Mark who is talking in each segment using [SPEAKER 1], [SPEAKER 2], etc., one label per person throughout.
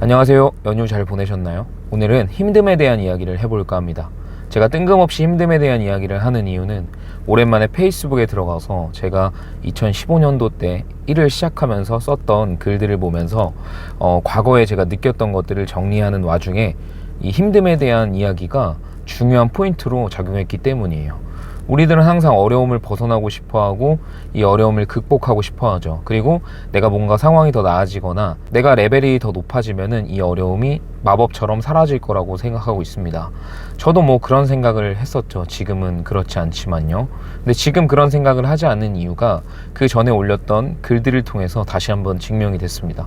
[SPEAKER 1] 안녕하세요. 연휴 잘 보내셨나요? 오늘은 힘듦에 대한 이야기를 해볼까 합니다. 제가 뜬금없이 힘듦에 대한 이야기를 하는 이유는 오랜만에 페이스북에 들어가서 제가 2015년도 때 일을 시작하면서 썼던 글들을 보면서 과거에 제가 느꼈던 것들을 정리하는 와중에 이 힘듦에 대한 이야기가 중요한 포인트로 작용했기 때문이에요. 우리들은 항상 어려움을 벗어나고 싶어하고 이 어려움을 극복하고 싶어하죠. 그리고 내가 뭔가 상황이 더 나아지거나 내가 레벨이 더 높아지면은 이 어려움이 마법처럼 사라질 거라고 생각하고 있습니다. 저도 뭐 그런 생각을 했었죠. 지금은 그렇지 않지만요. 근데 지금 그런 생각을 하지 않는 이유가 그 전에 올렸던 글들을 통해서 다시 한번 증명이 됐습니다.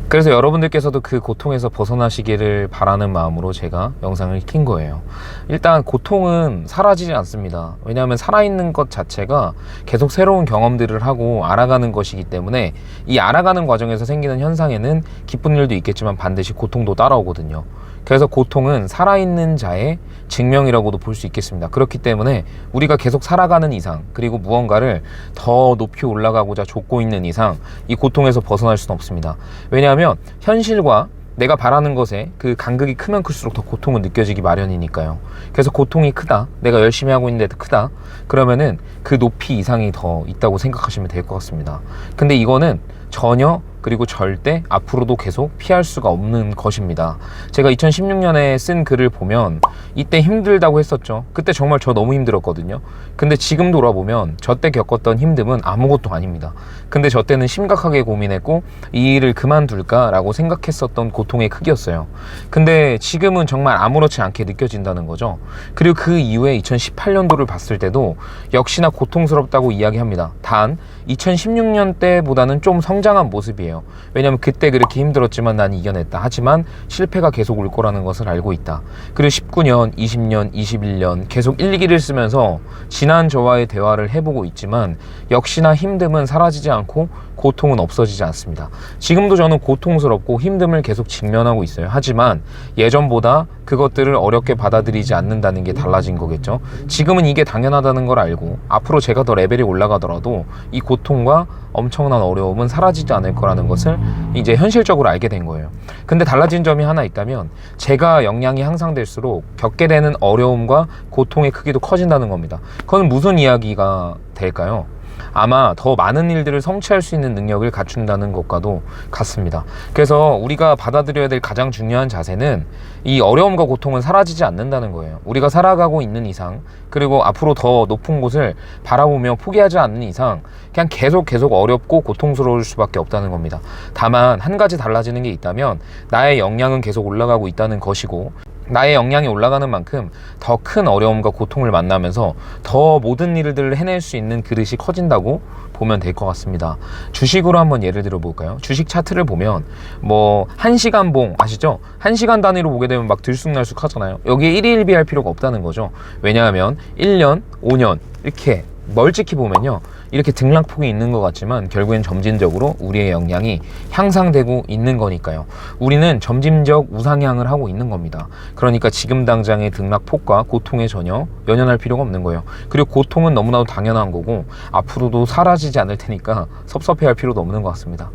[SPEAKER 1] 그래서 여러분들께서도 그 고통에서 벗어나시기를 바라는 마음으로 제가 영상을 킨 거예요. 일단 고통은 사라지지 않습니다. 왜냐하면 살아있는 것 자체가 계속 새로운 경험들을 하고 알아가는 것이기 때문에 이 알아가는 과정에서 생기는 현상에는 기쁜 일도 있겠지만 반드시 고통도 따라오거든요. 그래서 고통은 살아있는 자의 증명이라고도 볼 수 있겠습니다. 그렇기 때문에 우리가 계속 살아가는 이상, 그리고 무언가를 더 높이 올라가고자 좇고 있는 이상 이 고통에서 벗어날 수는 없습니다. 왜냐하면 현실과 내가 바라는 것에 그 간극이 크면 클수록 더 고통은 느껴지기 마련이니까요. 그래서 고통이 크다, 내가 열심히 하고 있는데 크다, 그러면은 그 높이 이상이 더 있다고 생각하시면 될 것 같습니다. 근데 이거는 전혀, 그리고 절대 앞으로도 계속 피할 수가 없는 것입니다. 제가 2016년에 쓴 글을 보면 이때 힘들다고 했었죠. 그때 정말 저 너무 힘들었거든요. 근데 지금 돌아보면 저 때 겪었던 힘듦은 아무것도 아닙니다. 근데 저 때는 심각하게 고민했고 이 일을 그만둘까 라고 생각했었던 고통의 크기였어요. 근데 지금은 정말 아무렇지 않게 느껴진다는 거죠. 그리고 그 이후에 2018년도를 봤을 때도 역시나 고통스럽다고 이야기합니다. 단 2016년 때보다는 좀 성장한 모습이에요. 왜냐면 그때 그렇게 힘들었지만 난 이겨냈다. 하지만 실패가 계속 올 거라는 것을 알고 있다. 그리고 19년, 20년, 21년 계속 일기를 쓰면서 지난 저와의 대화를 해보고 있지만 역시나 힘듦은 사라지지 않고 고통은 없어지지 않습니다. 지금도 저는 고통스럽고 힘듦을 계속 직면하고 있어요. 하지만 예전보다 그것들을 어렵게 받아들이지 않는다는 게 달라진 거겠죠. 지금은 이게 당연하다는 걸 알고 앞으로 제가 더 레벨이 올라가더라도 이 고통과 엄청난 어려움은 사라지지 않을 거라는 것을 이제 현실적으로 알게 된 거예요. 근데 달라진 점이 하나 있다면 제가 역량이 향상될수록 겪게 되는 어려움과 고통의 크기도 커진다는 겁니다. 그건 무슨 이야기가 될까요? 아마 더 많은 일들을 성취할 수 있는 능력을 갖춘다는 것과도 같습니다. 그래서 우리가 받아들여야 될 가장 중요한 자세는 이 어려움과 고통은 사라지지 않는다는 거예요. 우리가 살아가고 있는 이상, 그리고 앞으로 더 높은 곳을 바라보며 포기하지 않는 이상 그냥 계속 어렵고 고통스러울 수밖에 없다는 겁니다. 다만 한 가지 달라지는 게 있다면 나의 역량은 계속 올라가고 있다는 것이고, 나의 역량이 올라가는 만큼 더 큰 어려움과 고통을 만나면서 더 모든 일들을 해낼 수 있는 그릇이 커진다고 보면 될 것 같습니다. 주식으로 한번 예를 들어 볼까요? 주식 차트를 보면 뭐 1시간 봉 아시죠? 1시간 단위로 보게 되면 막 들쑥날쑥 하잖아요. 여기에 일희일비할 필요가 없다는 거죠. 왜냐하면 1년, 5년 이렇게 멀찍이 보면요, 이렇게 등락폭이 있는 것 같지만 결국엔 점진적으로 우리의 역량이 향상되고 있는 거니까요. 우리는 점진적 우상향을 하고 있는 겁니다. 그러니까 지금 당장의 등락폭과 고통에 전혀 연연할 필요가 없는 거예요. 그리고 고통은 너무나도 당연한 거고 앞으로도 사라지지 않을 테니까 섭섭해할 필요도 없는 것 같습니다.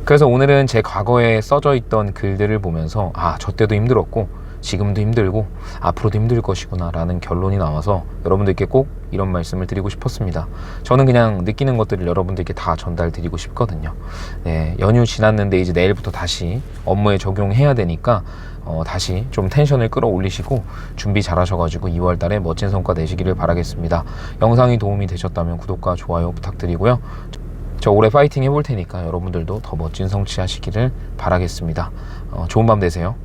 [SPEAKER 1] 그래서 오늘은 제 과거에 써져 있던 글들을 보면서 저 때도 힘들었고 지금도 힘들고 앞으로도 힘들 것이구나 라는 결론이 나와서 여러분들께 꼭 이런 말씀을 드리고 싶었습니다. 저는 그냥 느끼는 것들을 여러분들께 다 전달 드리고 싶거든요. 네, 연휴 지났는데 이제 내일부터 다시 업무에 적용해야 되니까 다시 좀 텐션을 끌어올리시고 준비 잘 하셔가지고 2월 달에 멋진 성과 내시기를 바라겠습니다. 영상이 도움이 되셨다면 구독과 좋아요 부탁드리고요. 저 올해 파이팅 해볼 테니까 여러분들도 더 멋진 성취 하시기를 바라겠습니다. 좋은 밤 되세요.